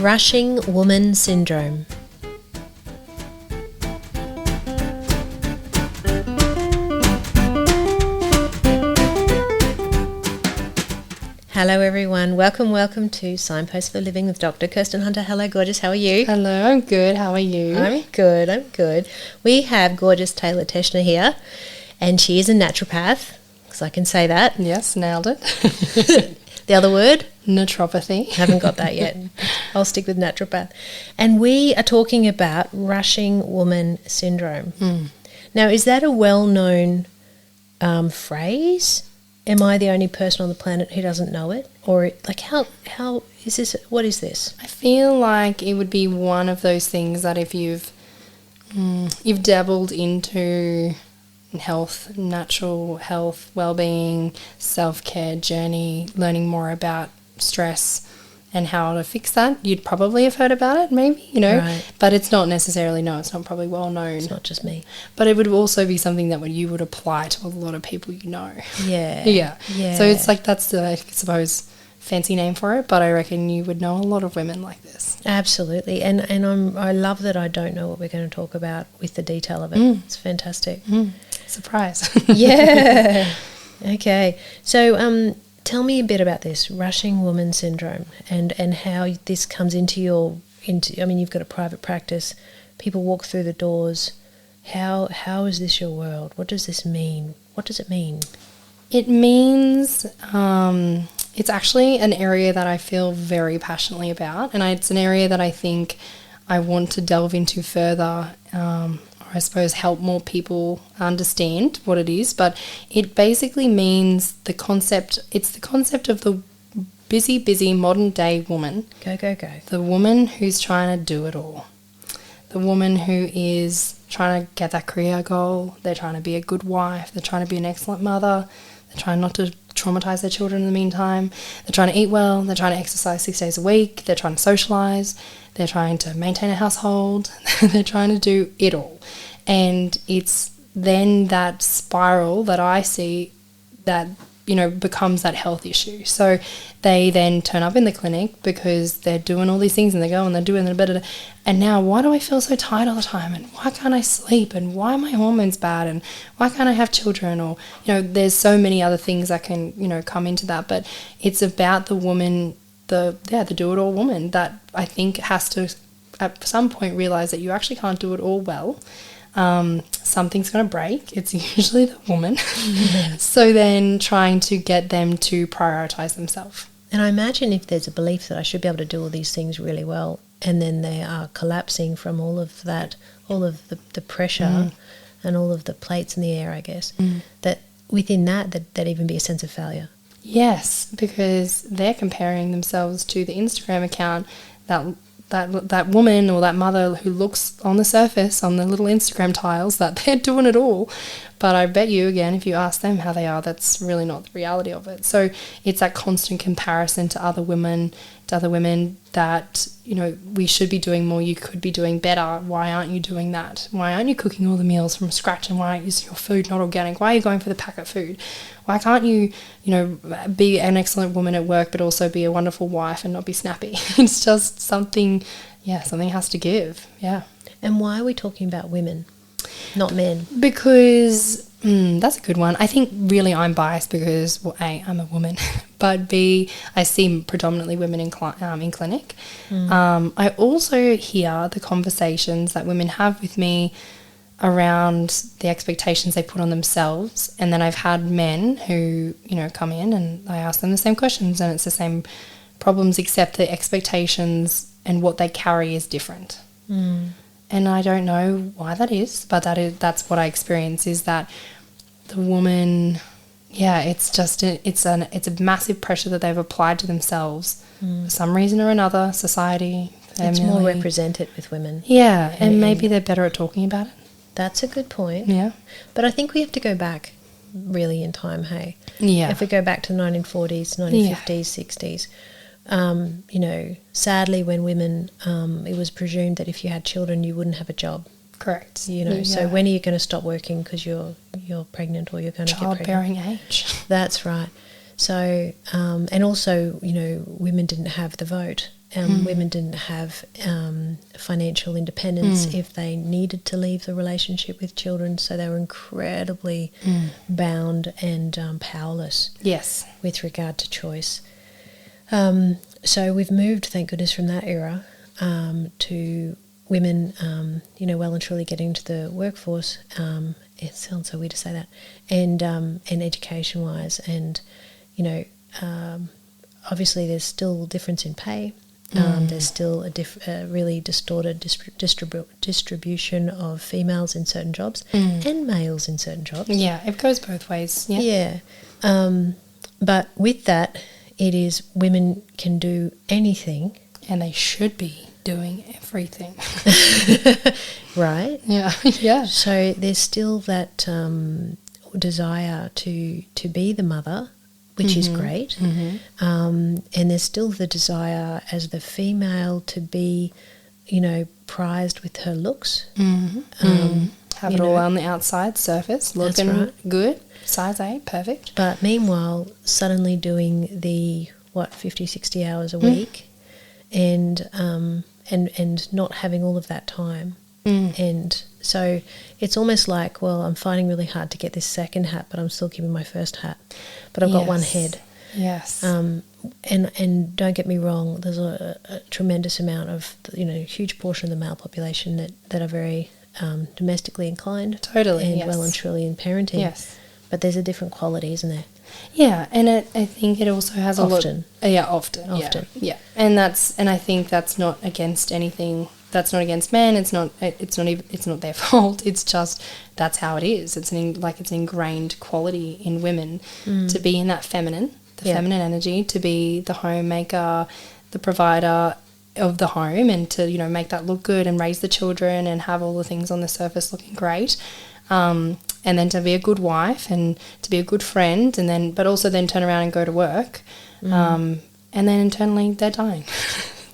Rushing woman syndrome. Hello everyone, welcome to Signpost for Living with Dr. Kirsten Hunter. Hello gorgeous, how are you? Hello, I'm good, how are you? I'm good. We have gorgeous Taylah Teschner here, and she is a naturopath, because I can say that. Yes, nailed it. The other word? Naturopathy. Haven't got that yet. I'll stick with naturopath. And we are talking about rushing woman syndrome. Now, is that a well-known phrase? Am I the only person on the planet who doesn't know it? Or like how is this, what is this? I feel like it would be one of those things that if you've dabbled into health, natural health, well-being, self-care journey, learning more about stress and how to fix that, you'd probably have heard about it, maybe, Right. But it's not necessarily, it's not probably well known. It's not just me. But it would also be something that you would apply to a lot of people you know. Yeah. So it's like that's the, I suppose, fancy name for it, but I reckon you would know a lot of women like this. Absolutely. And I love that I don't know what we're going to talk about with the detail of it. It's fantastic. Surprise. Yeah. Okay. So tell me a bit about this rushing woman syndrome and how this comes into you've got a private practice, people walk through the doors. How is this your world? What does this mean? What does it mean? It means it's actually an area that I feel very passionately about, and it's an area that I think I want to delve into further, or I suppose help more people understand what it is. But it basically means it's the concept of the busy modern day woman. Go. The woman who's trying to do it all. The woman who is trying to get that career goal. They're trying to be a good wife. They're trying to be an excellent mother. They're trying not to traumatize their children in the meantime. They're trying to eat well. They're trying to exercise 6 days a week. They're trying to socialize. They're trying to maintain a household. They're trying to do it all. And it's then that spiral that I see that, becomes that health issue. So they then turn up in the clinic because they're doing all these things and they go and they're doing it. And now why do I feel so tired all the time? And why can't I sleep? And why are my hormones bad? And why can't I have children? Or, there's so many other things that can, come into that. But it's about the woman, the do-it-all woman that I think has to at some point realize that you actually can't do it all well. Something's going to break. It's usually the woman. So then trying to get them to prioritize themselves. And I imagine if there's a belief that I should be able to do all these things really well, and then they are collapsing from all of that, all of the pressure and all of the plates in the air, I guess, that within that even be a sense of failure. Yes, because they're comparing themselves to the Instagram account that woman or that mother who looks on the surface on the little Instagram tiles that they're doing it all. But I bet you, again, if you ask them how they are, that's really not the reality of it. So it's that constant comparison to other women that, we should be doing more, you could be doing better. Why aren't you doing that? Why aren't you cooking all the meals from scratch? And why aren't you using your food not organic? Why are you going for the packet food? Why can't you, be an excellent woman at work but also be a wonderful wife and not be snappy? It's just something has to give, yeah. And why are we talking about women, not men? Because that's a good one. I think really I'm biased because, well, A, I'm a woman, but B, I see predominantly women in clinic. I also hear the conversations that women have with me around the expectations they put on themselves, and then I've had men who, come in and I ask them the same questions and it's the same problems except the expectations and what they carry is different. And I don't know why that is, but that's what I experience, is that the woman, it's just it's a massive pressure that they've applied to themselves for some reason or another, society, family. It's more represented with women. Yeah, and maybe they're better at talking about it. That's a good point. Yeah. But I think we have to go back really in time, hey? Yeah. If we go back to the 1940s, 1950s, 60s, sadly when women, it was presumed that if you had children you wouldn't have a job. Correct. So when are you going to stop working because you're pregnant or you're going to get pregnant? Childbearing age. That's right. So, and also, women didn't have the vote. Women didn't have financial independence if they needed to leave the relationship with children, so they were incredibly bound and powerless. Yes. With regard to choice. So we've moved, thank goodness, from that era to women, well and truly getting into the workforce. It sounds so weird to say that, and education-wise, and obviously there's still difference in pay. There's still a really distorted distribution of females in certain jobs and males in certain jobs. Yeah, it goes both ways. Yeah. But with that, it is women can do anything. And they should be doing everything. Right? Yeah. Yeah. So there's still that desire to be the mother, which is great. And there's still the desire as the female to be, prized with her looks. Have it all on the outside surface, looking good, size 8, perfect. But meanwhile, suddenly doing the, 50, 60 hours a week and not having all of that time. And so it's almost like, well, I'm finding really hard to get this second hat, but I'm still keeping my first hat. But I've got one head. Yes. And don't get me wrong, there's a tremendous amount of, huge portion of the male population that are very domestically inclined. Totally, and yes. well and truly in parenting. Yes. But there's a different quality, isn't there? Yeah, and I think it also has often. Often. Yeah. And I think that's not against anything. That's not against men. It's not their fault. It's just that's how it is. It's an ingrained quality in women to be in that feminine, feminine energy, to be the homemaker, the provider of the home, and to make that look good and raise the children and have all the things on the surface looking great. And then to be a good wife and to be a good friend, but also then turn around and go to work, and then internally they're dying.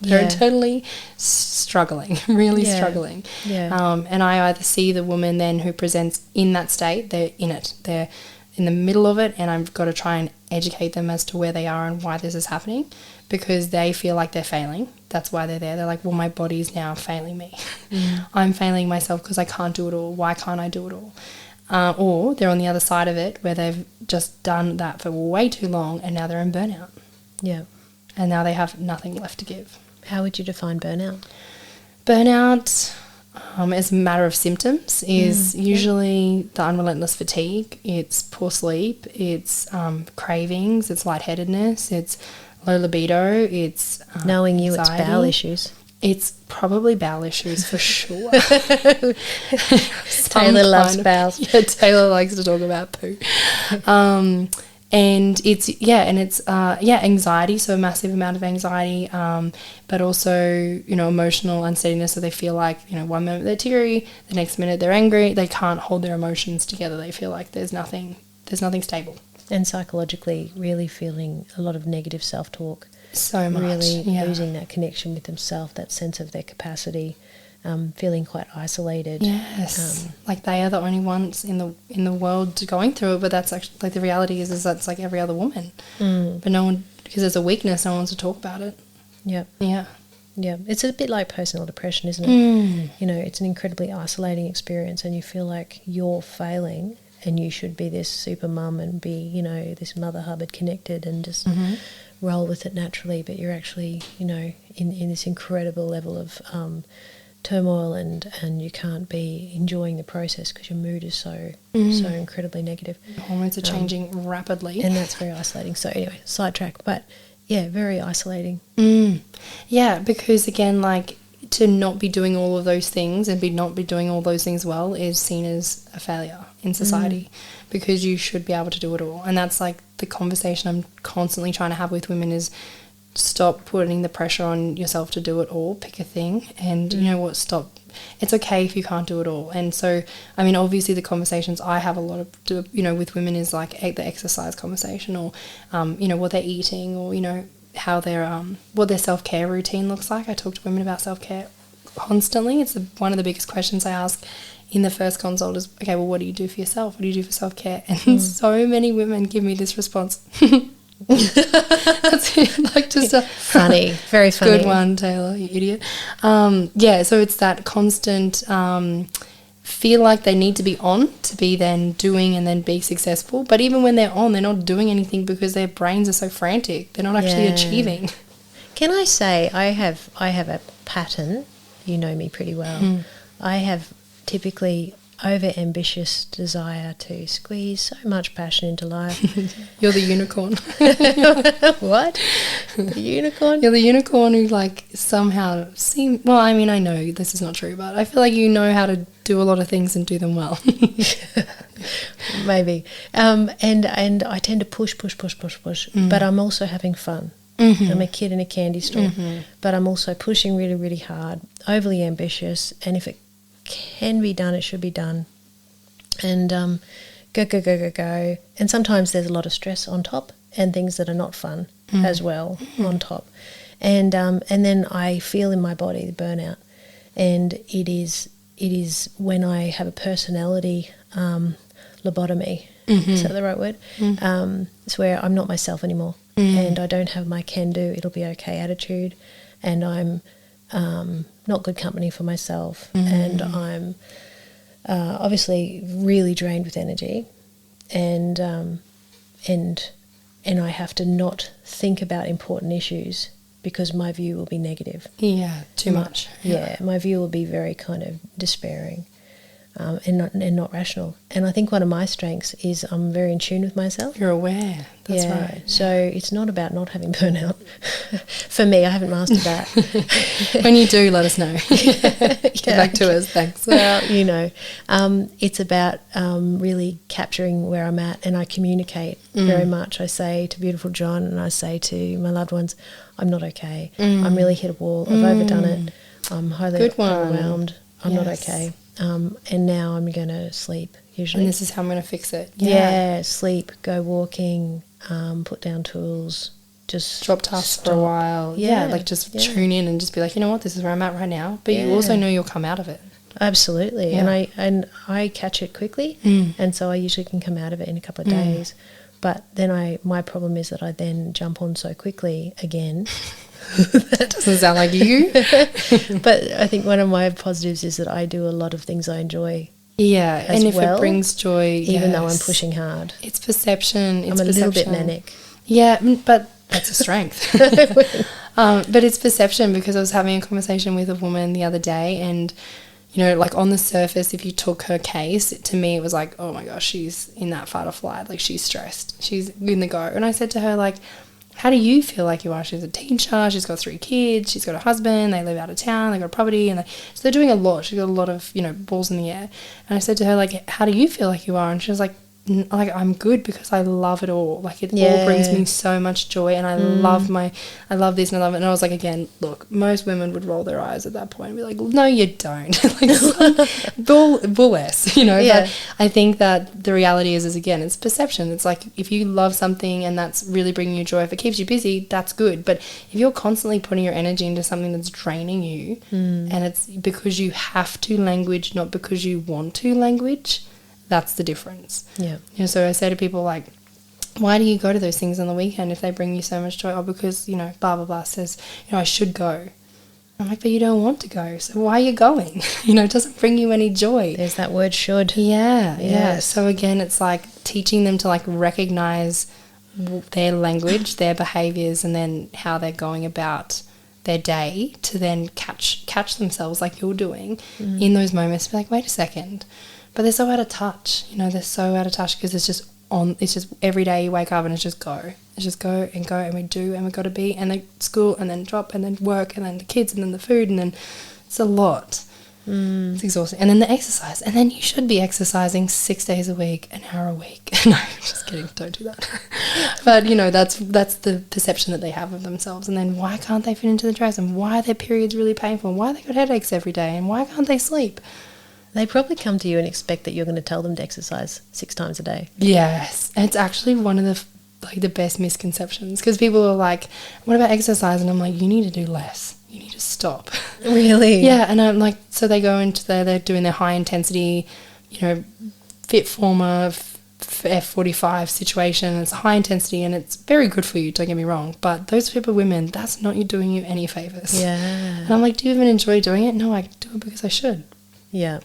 They're internally struggling, really struggling. Yeah. And I either see the woman then who presents in that state, they're in it, they're in the middle of it, and I've got to try and educate them as to where they are and why this is happening, because they feel like they're failing. That's why they're there. They're like, well, my body's now failing me. I'm failing myself because I can't do it all. Why can't I do it all? Or they're on the other side of it where they've just done that for way too long and now they're in burnout. Yeah. And now they have nothing left to give. How would you define burnout? Burnout, as a matter of symptoms, is usually the unrelenting fatigue. It's poor sleep. It's cravings. It's lightheadedness. It's low libido. It's knowing you, anxiety. It's bowel issues. It's probably bowel issues for sure. Taylah loves bowels. Yeah, Taylah likes to talk about poo. And it's anxiety, so a massive amount of anxiety, but also, emotional unsteadiness. So they feel like, one minute they're teary, the next minute they're angry. They can't hold their emotions together. They feel like there's nothing stable. And psychologically really feeling a lot of negative self-talk. So much. Really losing that connection with themselves, that sense of their capacity, feeling quite isolated. Yes. Like they are the only ones in the world going through it, but that's actually, like, the reality is that's like every other woman. But no one, because there's a weakness, no one wants to talk about it. Yep. Yeah. Yeah. It's a bit like personal depression, isn't it? It's an incredibly isolating experience and you feel like you're failing and you should be this super mum and be, this Mother Hubbard connected and just roll with it naturally, but you're actually, in this incredible level of turmoil and you can't be enjoying the process because your mood is so incredibly negative. Hormones are changing rapidly. And that's very isolating. So anyway, sidetrack, but yeah, very isolating. Yeah, because again, like, to not be doing all of those things and not be doing all those things well is seen as a failure in society because you should be able to do it all. And that's like the conversation I'm constantly trying to have with women is stop putting the pressure on yourself to do it all, pick a thing, and you know what, stop. It's okay if you can't do it all. And so, I mean, obviously the conversations I have a lot of, with women is like the exercise conversation or, what they're eating or, how their what their self-care routine looks like. I talk to women about self-care constantly. It's one of the biggest questions I ask in the first consult is, okay, well, what do you do for yourself? What do you do for self-care? And so many women give me this response. That's like just a funny, very funny. Good one, Taylor, you idiot. Yeah, so it's that constant feel like they need to be on to be then doing and then be successful. But even when they're on, they're not doing anything because their brains are so frantic. They're not actually achieving. Can I say I have a pattern? You know me pretty well. I have typically over-ambitious desire to squeeze so much passion into life. You're the unicorn. What? The unicorn? You're the unicorn who like somehow well, I mean, I know this is not true, but I feel like you know how to do a lot of things and do them well. Maybe. And I tend to push, but I'm also having fun. I'm a kid in a candy store, but I'm also pushing really, really hard, overly ambitious, and if it can be done, it should be done. And go. And sometimes there's a lot of stress on top and things that are not fun as well on top. And then I feel in my body the burnout. And it is when I have a personality lobotomy. Is that the right word? It's where I'm not myself anymore. And I don't have my can-do, it'll be okay attitude. And I'm not good company for myself, and I'm obviously really drained with energy, and I have to not think about important issues because my view will be negative. Yeah, too much. Yeah, my view will be very kind of despairing, and not rational. And I think one of my strengths is I'm very in tune with myself. You're aware. That's right. So it's not about not having burnout. For me, I haven't mastered that. When you do, let us know. Get back to us. Thanks. Well, it's about really capturing where I'm at, and I communicate very much. I say to beautiful John, and I say to my loved ones, I'm not okay. I'm really hit a wall. I've overdone it. I'm highly overwhelmed. I'm not okay. And now I'm going to sleep, usually. And this is how I'm going to fix it. Yeah, sleep, go walking, put down tools, just drop tasks for a while. Just tune in and just be like, you know what, this is where I'm at right now. But you also know you'll come out of it. Absolutely. Yeah. And I catch it quickly, and so I usually can come out of it in a couple of days. But then my problem is that I then jump on so quickly again. That doesn't sound like you. But I think one of my positives is that I do a lot of things I enjoy. Yeah, and if it brings joy, even though I'm pushing hard. It's perception. I'm a little bit manic. Yeah, but that's a strength. But it's perception, because I was having a conversation with a woman the other day, and like on the surface, if you took her case, to me it was like, oh my gosh, she's in that fight or flight, like she's stressed, she's in the go. And I said to her, like, how do you feel like you are? She's a teacher, she's got 3 kids, she's got a husband, they live out of town, they got a property, and so they're doing a lot. She's got a lot of, balls in the air. And I said to her, like, how do you feel like you are? And she was like, I'm good because I love it all. Like, it all brings me so much joy, and I love this and I love it. And I was like, again, look, most women would roll their eyes at that point and be like, no, you don't. Bull ass, But I think that the reality is again, it's perception. It's like, if you love something and that's really bringing you joy, if it keeps you busy, that's good. But if you're constantly putting your energy into something that's draining you, and it's because you have to language, not because you want to language, that's the difference. Yeah. So I say to people, like, why do you go to those things on the weekend if they bring you so much joy? Oh, because, blah, blah, blah says, I should go. I'm like, but you don't want to go, so why are you going? It doesn't bring you any joy. There's that word should. Yeah. So again, it's like teaching them to like recognize their language, their behaviors, and then how they're going about their day, to then catch themselves like you're doing in those moments. Be like, wait a second. But they're so out of touch, they're so out of touch because it's just every day you wake up and it's just go. It's just go, and we do, and we've got to be, and then school, and then drop, and then work, and then the kids, and then the food, and then it's a lot. It's exhausting. And then the exercise. And then you should be exercising 6 days a week, an hour a week. No, just kidding. Don't do that. But, that's the perception that they have of themselves. And then why can't they fit into the dress? And why are their periods really painful? And why they got headaches every day? And why can't they sleep? They probably come to you and expect that you're going to tell them to exercise 6 times a day. Yes. And it's actually one of the best misconceptions, because people are like, what about exercise? And I'm like, you need to do less. You need to stop. Really? Yeah. And I'm like, so they go into they're doing their high intensity, fit former F45 situation. It's high intensity and it's very good for you, don't get me wrong. But those type of women, that's not you doing you any favours. Yeah. And I'm like, do you even enjoy doing it? No, I do it because I should. Yeah.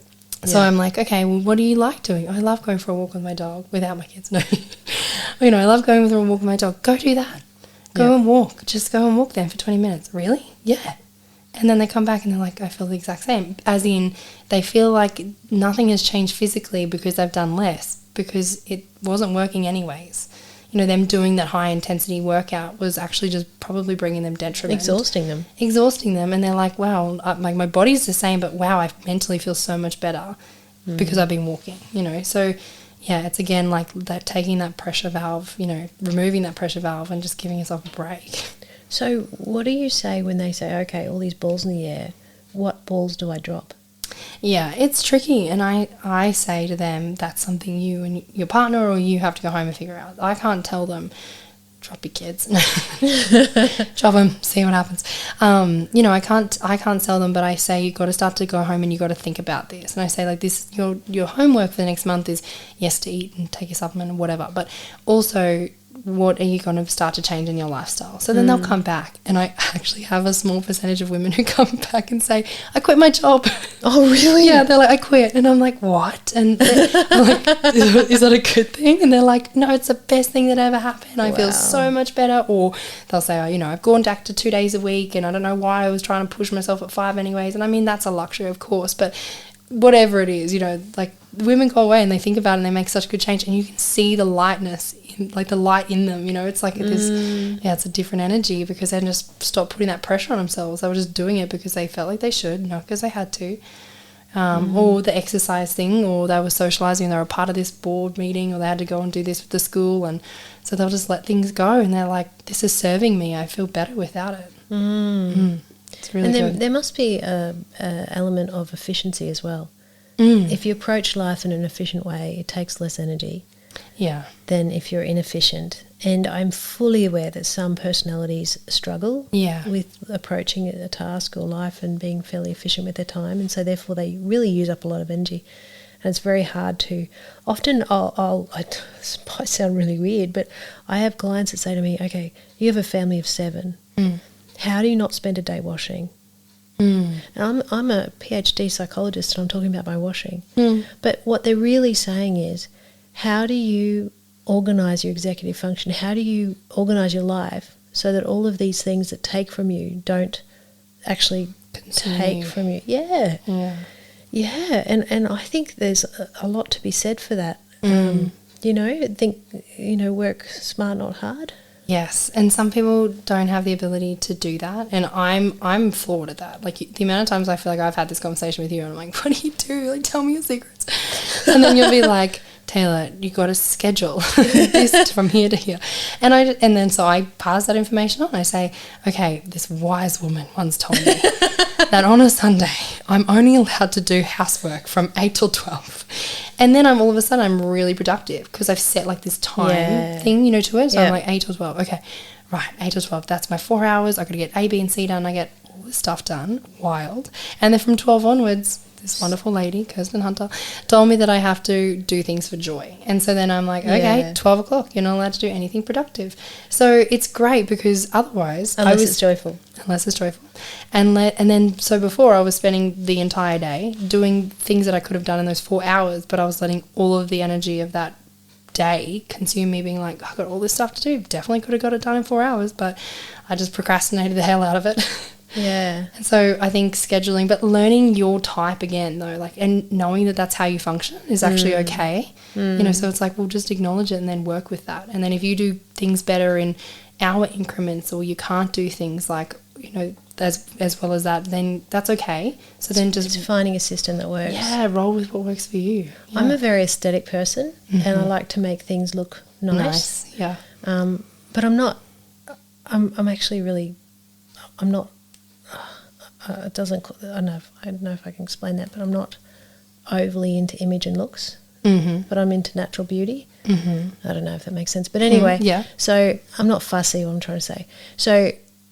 So I'm like, okay, well, what do you like doing? I love going for a walk with my dog without my kids. No. You know, I love going for a walk with my dog. Go do that. Go and walk. Just go and walk there for 20 minutes. Really? Yeah. And then they come back and they're like, I feel the exact same. As in, they feel like nothing has changed physically because they've done less, because it wasn't working anyways. You know, them doing that high intensity workout was actually just probably bringing them detriment. Exhausting them. And they're like, wow, like my body's the same, but wow, I mentally feel so much better because I've been walking, you know. So, yeah, it's again like that, taking that pressure valve, you know, removing that pressure valve and just giving yourself a break. So what do you say when they say, okay, all these balls in the air, what balls do I drop? Yeah, it's tricky, and I say to them that's something you and your partner or you have to go home and figure out. I can't tell them, drop your kids. Drop them, see what happens. You know, I can't tell them, but I say you got to start to go home and you got to think about this. And I say, like, this, your homework for the next month is, yes, to eat and take your supplement and whatever, but also what are you going to start to change in your lifestyle? So then they'll come back, and I actually have a small percentage of women who come back and say, I quit my job. Oh, really? Yeah, they're like, I quit. And I'm like, what? And I'm like, is that a good thing? And they're like, no, it's the best thing that ever happened. I feel so much better. Or they'll say, oh, you know, I've gone back to 2 days a week and I don't know why I was trying to push myself at 5 anyways. And I mean, that's a luxury, of course, but whatever it is, you know, like women go away and they think about it and they make such good change, and you can see the lightness, like the light in them, you know. It's like this, it's a different energy because they just stopped putting that pressure on themselves. They were just doing it because they felt like they should, not because they had to. Or the exercise thing, or they were socializing, they were a part of this board meeting, or they had to go and do this with the school, and so they'll just let things go, and they're like, this is serving me, I feel better without it. It's really good. And there must be a element of efficiency as well. If you approach life in an efficient way, it takes less energy than if you're inefficient. And I'm fully aware that some personalities struggle with approaching a task or life and being fairly efficient with their time, and so therefore they really use up a lot of energy. And it's very hard to... Often this might sound really weird, but I have clients that say to me, okay, you have a family of 7. How do you not spend a day washing? And I'm a PhD psychologist and I'm talking about my washing. But what they're really saying is, how do you organise your executive function? How do you organise your life so that all of these things that take from you don't actually take from you? Yeah. And I think there's a lot to be said for that. You know, work smart, not hard. Yes, and some people don't have the ability to do that, and I'm flawed at that. Like, the amount of times I feel like I've had this conversation with you and I'm like, what do you do? Like, tell me your secrets. And then you'll be like, Taylor, you got to schedule this from here to here. And then I pass that information on. I say, okay, this wise woman once told me that on a Sunday I'm only allowed to do housework from 8 till 12. And then all of a sudden I'm really productive because I've set like this time thing, you know, to it. So I'm like 8 till 12. Okay, right, 8 till 12. That's my 4 hours. I've got to get A, B, and C done. I get all this stuff done. Wild. And then from 12 onwards, this wonderful lady, Kirsten Hunter, told me that I have to do things for joy. And so then I'm like, okay, 12 o'clock, you're not allowed to do anything productive. So it's great because otherwise... Unless it's joyful. And then, so before I was spending the entire day doing things that I could have done in those 4 hours, but I was letting all of the energy of that day consume me, being like, I've got all this stuff to do. Definitely could have got it done in 4 hours, but I just procrastinated the hell out of it. Yeah. And so I think scheduling, but learning your type again though, like, and knowing that that's how you function is actually okay. You know, so it's like, we'll just acknowledge it and then work with that. And then if you do things better in hour increments, or you can't do things like, you know, as well as that, then that's okay. So then just finding a system that works. Yeah, roll with what works for you. Yeah. I'm a very aesthetic person, and I like to make things look nice. Yeah. But I'm not. I'm actually really. I'm not. It doesn't. I don't know if I can explain that, but I'm not overly into image and looks. But I'm into natural beauty. I don't know if that makes sense, but anyway. So I'm not fussy. What I'm trying to say. So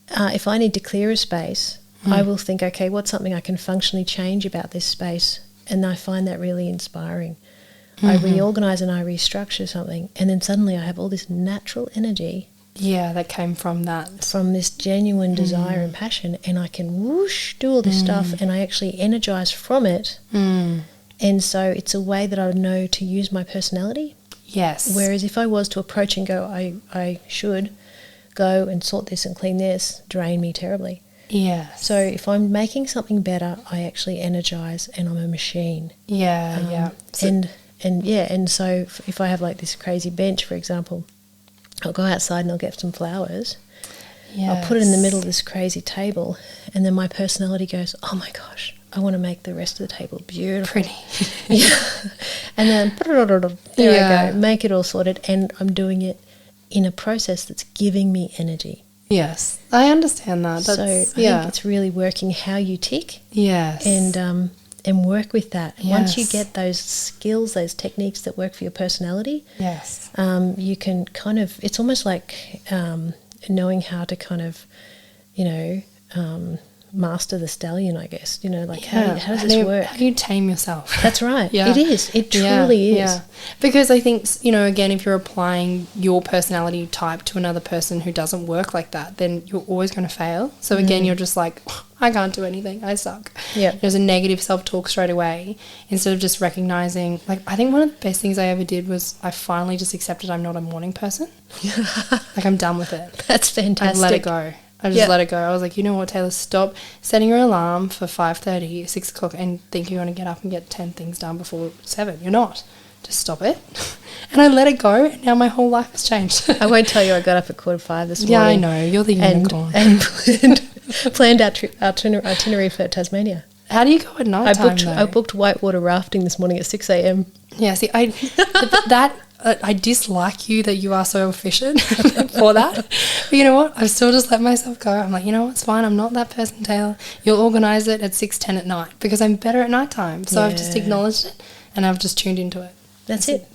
if I need to clear a space, I will think, okay, what's something I can functionally change about this space? And I find that really inspiring. I reorganize and I restructure something, and then suddenly I have all this natural energy. Yeah, that came from that. From this genuine desire and passion, and I can whoosh, do all this stuff, and I actually energize from it. And so it's a way that I would know to use my personality. Yes. Whereas if I was to approach and go, I should go and sort this and clean this, drain me terribly. Yes. So if I'm making something better, I actually energize, and I'm a machine. Yeah, And so if I have like this crazy bench, for example, I'll go outside and I'll get some flowers. I'll put it in the middle of this crazy table, and then my personality goes, oh my gosh, I want to make the rest of the table beautiful. Pretty. Yeah. And then there I go, make it all sorted, and I'm doing it in a process that's giving me energy. Yes, I understand that. So I think it's really working how you tick. Yes. And work with that. And once you get those skills, those techniques that work for your personality, yes, you can kind of, it's almost like knowing how to kind of, master the stallion, I guess. Like how does this work? How do you tame yourself? That's right. Yeah. It is. It truly is. Yeah. Because I think, again, if you're applying your personality type to another person who doesn't work like that, then you're always going to fail. So again, you're just like, I can't do anything. I suck. Yeah. There's a negative self-talk straight away instead of just recognizing, like, I think one of the best things I ever did was I finally just accepted I'm not a morning person. Like, I'm done with it. That's fantastic. I let it go. I just let it go. I was like, you know what, Taylor, stop setting your alarm for 5:30, 6 o'clock and think you're going to get up and get 10 things done before 7. You're not. Just stop it. And I let it go, and now my whole life has changed. I won't tell you I got up at 4:45 this morning. Yeah, I know. You're the unicorn. And planned our itinerary for Tasmania. How do you go at night time, I booked whitewater rafting this morning at 6 a.m. Yeah, see, I dislike you that you are so efficient for that. But you know what? I've still just let myself go. I'm like, you know what? It's fine. I'm not that person, Taylor. You'll organise it at 6:10 at night because I'm better at night time. So I've just acknowledged it and I've just tuned into it. That's it.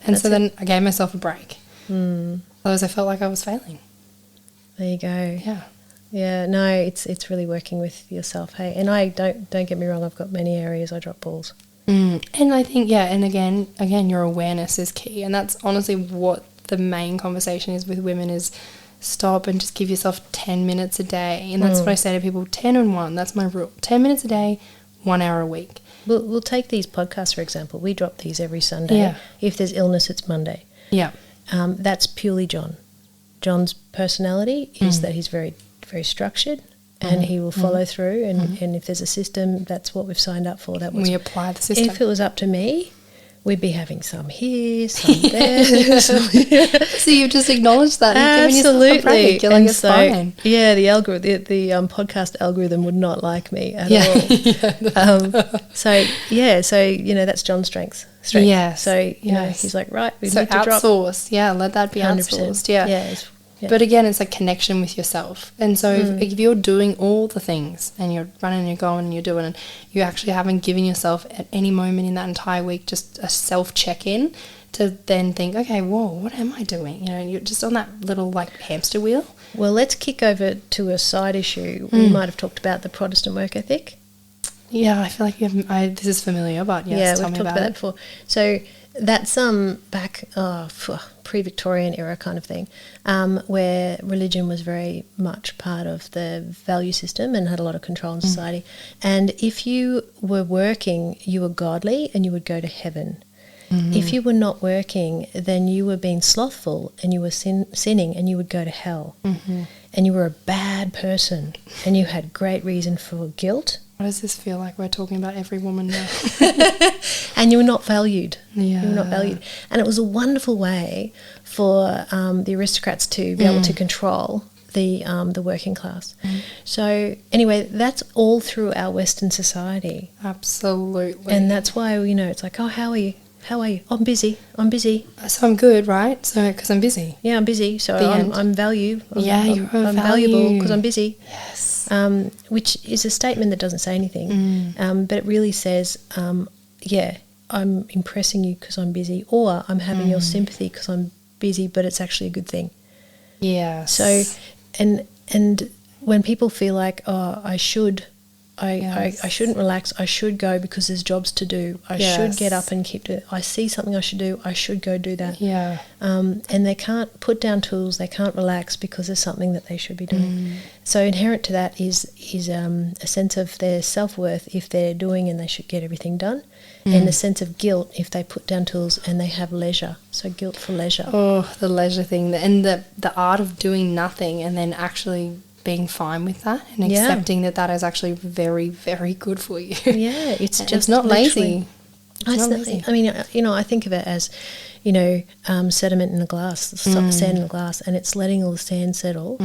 And then I gave myself a break. Otherwise I felt like I was failing. There you go. Yeah. Yeah, no, it's really working with yourself, hey. And I don't get me wrong, I've got many areas I drop balls. And I think, and again, your awareness is key. And that's honestly what the main conversation is with women is stop and just give yourself 10 minutes a day. And that's what I say to people, 10 and 1. That's my rule. 10 minutes a day, 1 hour a week. We'll take these podcasts, for example. We drop these every Sunday. Yeah. If there's illness, it's Monday. Yeah. That's purely John. John's personality is that he's very, very structured. And he will follow through, and if there's a system, that's what we've signed up for. We apply the system. If it was up to me, we'd be having some here, some there. So you've just acknowledged that. Absolutely. You're like, it's fine. Yeah, the podcast algorithm would not like me at all. So that's John's strength. Yes. So he's like, right, we so need to drop. outsource. Yeah, let that be 100%. outsourced. Yeah. Yeah. But again, it's a connection with yourself. And so if you're doing all the things and you're running and you're going and you're doing it, you actually haven't given yourself at any moment in that entire week just a self-check-in to then think, okay, whoa, what am I doing? You're just on that little hamster wheel. Well, let's kick over to a side issue. We might have talked about the Protestant work ethic. Yeah, I feel like this is familiar, but yes, tell me about that before. So that's back pre-Victorian era kind of thing, where religion was very much part of the value system and had a lot of control in society. And if you were working, you were godly and you would go to heaven. If you were not working, then you were being slothful and you were sinning and you would go to hell. And you were a bad person and you had great reason for guilt. What does this feel like? We're talking about every woman now. And you were not valued. Yeah. You were not valued. And it was a wonderful way for the aristocrats to be able to control the working class. So anyway, that's all through our Western society. Absolutely. And that's why, it's like, oh, how are you? How are you? Oh, I'm busy. So I'm good, right? So because I'm busy. Yeah, I'm busy. So I'm value. You're valuable because I'm busy. Yes. Which is a statement that doesn't say anything, but it really says, I'm impressing you because I'm busy, or I'm having your sympathy because I'm busy, but it's actually a good thing. Yeah. So, and when people feel like, oh, I should I shouldn't relax. I should go because there's jobs to do. I should get up and keep doing. I see something I should do. I should go do that. Yeah. And they can't put down tools. They can't relax because there's something that they should be doing. So inherent to that is a sense of their self-worth if they're doing and they should get everything done, and a sense of guilt if they put down tools and they have leisure. So guilt for leisure. Oh, the leisure thing, and the art of doing nothing and then actually being fine with that and accepting that is actually very, very good for you. Yeah, it's just it's not lazy. It's not lazy. I mean, I think of it as, sediment in a glass, sand in a glass, and it's letting all the sand settle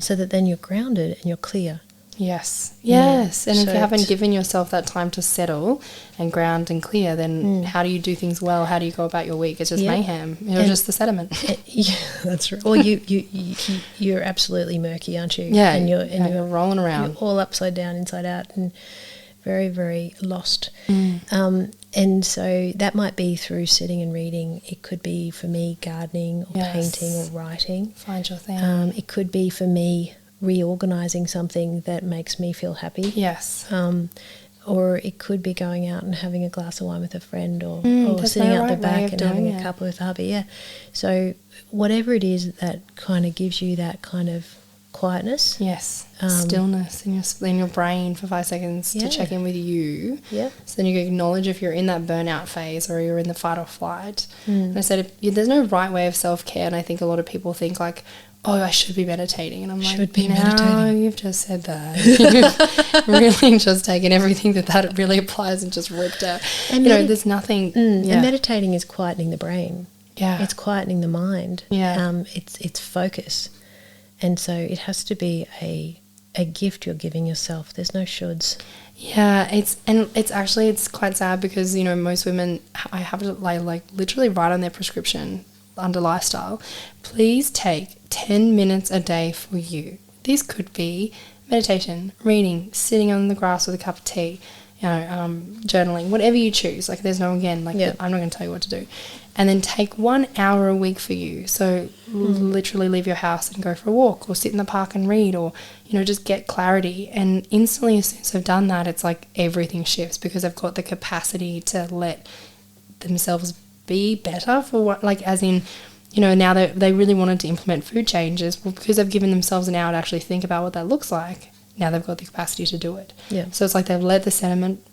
so that then you're grounded and you're clear. Yes. Yeah. And so if you haven't given yourself that time to settle and ground and clear, then how do you do things well? How do you go about your week? It's just mayhem. You're just the sediment. Yeah, that's right. Well, you're absolutely murky, aren't you? Yeah. And you're rolling around. You're all upside down, inside out, and very, very lost. And so that might be through sitting and reading. It could be for me gardening or painting or writing. Find your thing. It could be for me reorganizing something that makes me feel happy. Yes. Or it could be going out and having a glass of wine with a friend, or sitting out the back and having a cup with hubby. Yeah. So whatever it is that kind of gives you that kind of quietness. Yes. Stillness in your brain for 5 seconds to check in with you. Yeah. So then you can acknowledge if you're in that burnout phase or you're in the fight or flight. And I said, there's no right way of self-care. And I think a lot of people think like, oh, I should be meditating. And I'm meditating. You've just said that. You've really just taken everything that really applies and just ripped out. And there's nothing. And meditating is quietening the brain. Yeah. It's quietening the mind. Yeah. It's focus. And so it has to be a gift you're giving yourself. There's no shoulds. Yeah, it's quite sad because, most women, I have to like literally write on their prescription under lifestyle, please take 10 minutes a day for you. This could be meditation, reading, sitting on the grass with a cup of tea, journaling, whatever you choose. Like there's no, again, like I'm not going to tell you what to do. And then take 1 hour a week for you. So literally leave your house and go for a walk, or sit in the park and read, or, just get clarity. And instantly as soon as they've done that, it's like everything shifts because they've got the capacity to let themselves be better for what, like, as in, now they really wanted to implement food changes. Well, because they've given themselves an hour to actually think about what that looks like, now they've got the capacity to do it. Yeah. So it's like they've let the sediment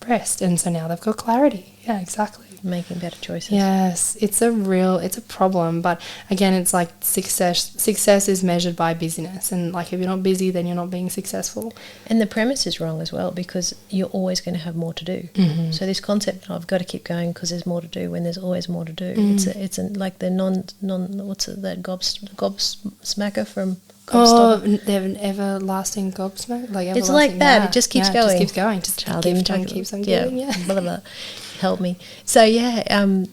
rest, and so now they've got clarity. Yeah, exactly. Making better choices. Yes, it's a problem, but again, it's like success is measured by busyness, and like if you're not busy, then you're not being successful. And the premise is wrong as well, because you're always going to have more to do. So this concept, I've got to keep going because there's more to do, when there's always more to do. It's like the that gobsmacker from Gobstopper. The everlasting gobsmack, like everlasting. It's like that. It just keeps going. It just keeps going. Just keeps on keeps on going. Yeah. Blah, blah, blah. Help me. So I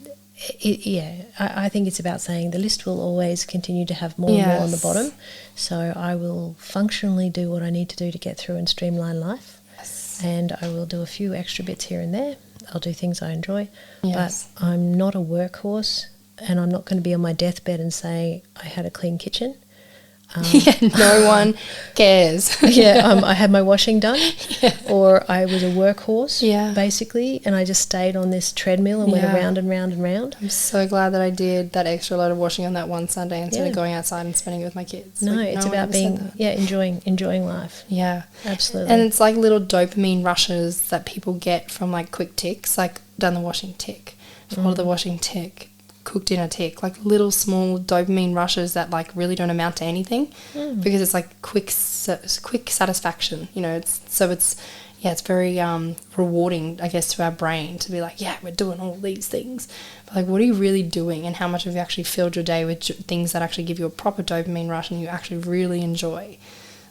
think it's about saying the list will always continue to have more and more on the bottom. So I will functionally do what I need to do to get through and streamline life. Yes. And I will do a few extra bits here and there. I'll do things I enjoy. Yes. But I'm not a workhorse, and I'm not going to be on my deathbed and say I had a clean kitchen. No one cares. I had my washing done, or I was a workhorse, basically, and I just stayed on this treadmill and went around and round and round. I'm so glad that I did that extra load of washing on that one Sunday instead of going outside and spending it with my kids. No, it's about being enjoying life. Yeah, absolutely. And it's like little dopamine rushes that people get from like quick ticks, like done the washing tick, followed the washing tick, cooked dinner tick, like little small dopamine rushes that like really don't amount to anything because it's like quick satisfaction, it's very rewarding, I guess, to our brain to be like, we're doing all these things, but like, what are you really doing, and how much have you actually filled your day with things that actually give you a proper dopamine rush and you actually really enjoy?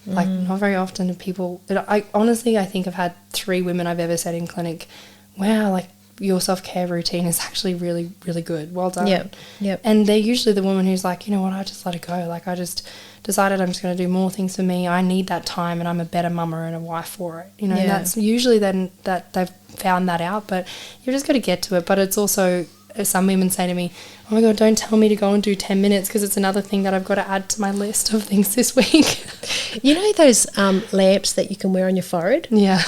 Like, not very often do people, I think I've had 3 women I've ever said in clinic, wow, like, your self-care routine is actually really, really good. Well done. Yep. And they're usually the woman who's like, you know what, I just let it go. Like, I just decided I'm just going to do more things for me. I need that time, and I'm a better mama and a wife for it. And that's usually then that they've found that out, but you've just got to get to it. But it's also some women say to me, oh my God, don't tell me to go and do 10 minutes because it's another thing that I've got to add to my list of things this week. You know those lamps that you can wear on your forehead? Yeah.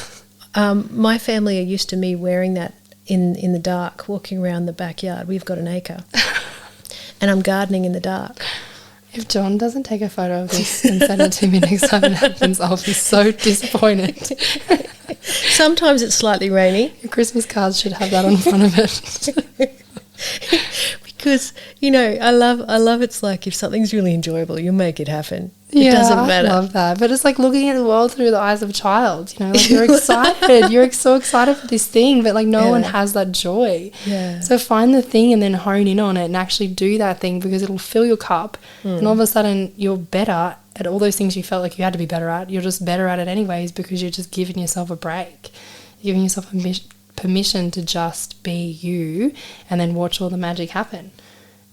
My family are used to me wearing that in the dark, walking around the backyard. We've got an acre. And I'm gardening in the dark. If John doesn't take a photo of this and send it to me next time it happens, I'll be so disappointed. Sometimes it's slightly rainy. Your Christmas cards should have that on front of it. Because, you know, I love it's like if something's really enjoyable, you'll make it happen. It doesn't matter. I love that. But it's like looking at the world through the eyes of a child, you know, like you're excited. You're so excited for this thing, but like no one has that joy. Yeah. So find the thing and then hone in on it and actually do that thing because it'll fill your cup and all of a sudden you're better at all those things you felt like you had to be better at. You're just better at it anyways because you're just giving yourself a break. You're giving yourself permission to just be you and then watch all the magic happen.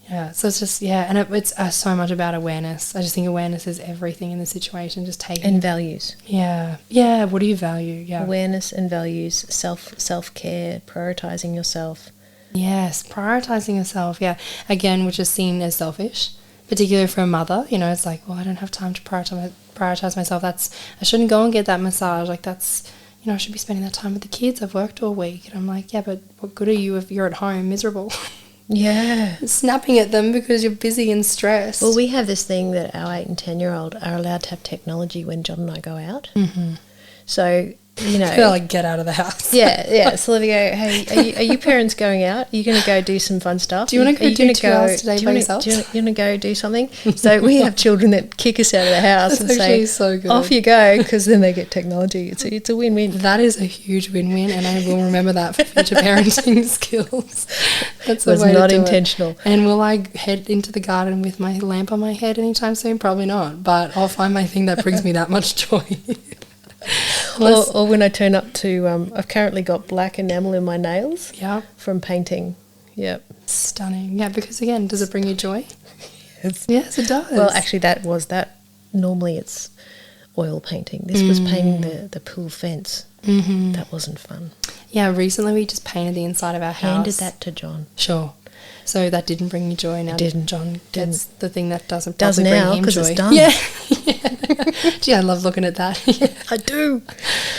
Yeah, so it's just, and it's so much about awareness. I just think awareness is everything in the situation, just taking... And values. Yeah, what do you value? Yeah. Awareness and values, self-care, prioritising yourself. Yes, prioritising yourself, Again, which is seen as selfish, particularly for a mother. You know, it's like, well, I don't have time to prioritise myself. I shouldn't go and get that massage. Like that's... You know, I should be spending that time with the kids. I've worked all week. And I'm like, yeah, but what good are you if you're at home miserable? Yeah. Snapping at them because you're busy and stressed. Well, we have this thing that our 8 and 10-year-old are allowed to have technology when John and I go out. Mm-hmm. So, you know... They're like, get out of the house. Yeah. So they go, hey, are you parents going out? Are you going to go do some fun stuff? Do you want to go do 2 hours today by yourself? Do you want to go do something? So we have children that kick us out of the house and say, so good. Off you go, because then they get technology. It's a win-win. That is a huge win-win, and I will remember that for future parenting skills. That's the way not to do intentional. It. And will I head into the garden with my lamp on my head anytime soon? Probably not, but I'll find my thing that brings me that much joy. Or when I turn up to, I've currently got black enamel in my nails from painting. Yep. Stunning. Yeah, because again, does it bring you joy? Yes, it does. Well, actually, that. Normally it's oil painting. This was painting the pool fence. Mm-hmm. That wasn't fun. Yeah, recently we just painted the inside of our house. Handed that to John. Sure. So that didn't bring you joy. Now John gets the thing that does now bring him joy. It's done. Yeah. Gee, I love looking at that. I do.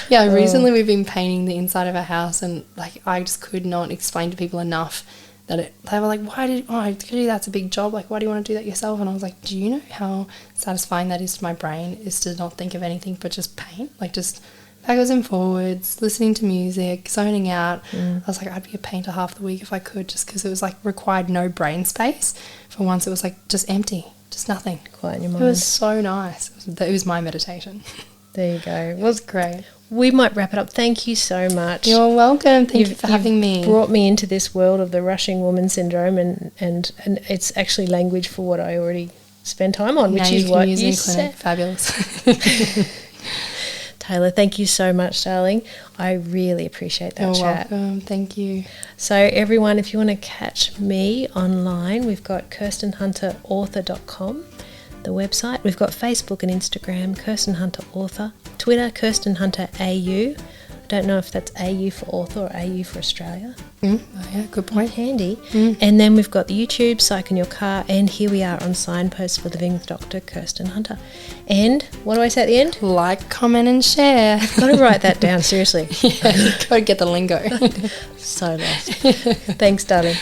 Yeah, recently we've been painting the inside of our house and like I just could not explain to people enough that they were like, that's a big job. Like, why do you want to do that yourself? And I was like, do you know how satisfying that is to my brain is to not think of anything but just paint? Like just backwards and forwards, listening to music, zoning out. I was like, I'd be a painter half the week if I could, just because it was like required no brain space. For once it was like just empty, just nothing. Quiet in your mind. It was so nice. It was my meditation. There you go. It was great. We might wrap it up. Thank you so much. You're welcome. Thank you for having me. Brought me into this world of the rushing woman syndrome and it's actually language for what I already spend time on, which is what you said. Fabulous. Taylah, thank you so much, darling. I really appreciate that chat. You're welcome. Thank you. So everyone, if you want to catch me online, we've got KirstenHunterAuthor.com, the website. We've got Facebook and Instagram, Kirsten Hunter Author. Twitter, Kirsten Hunter AU. Don't know if that's AU for author or AU for Australia. Oh yeah, good point. Handy. And then we've got the YouTube, Psych in Your Car, and here we are on Signposts for Living with Dr. Kirsten Hunter. And what do I say at the end? Like, comment and share. I've got to write that down, seriously. Yeah, you got to get the lingo. So lost. Thanks, darling.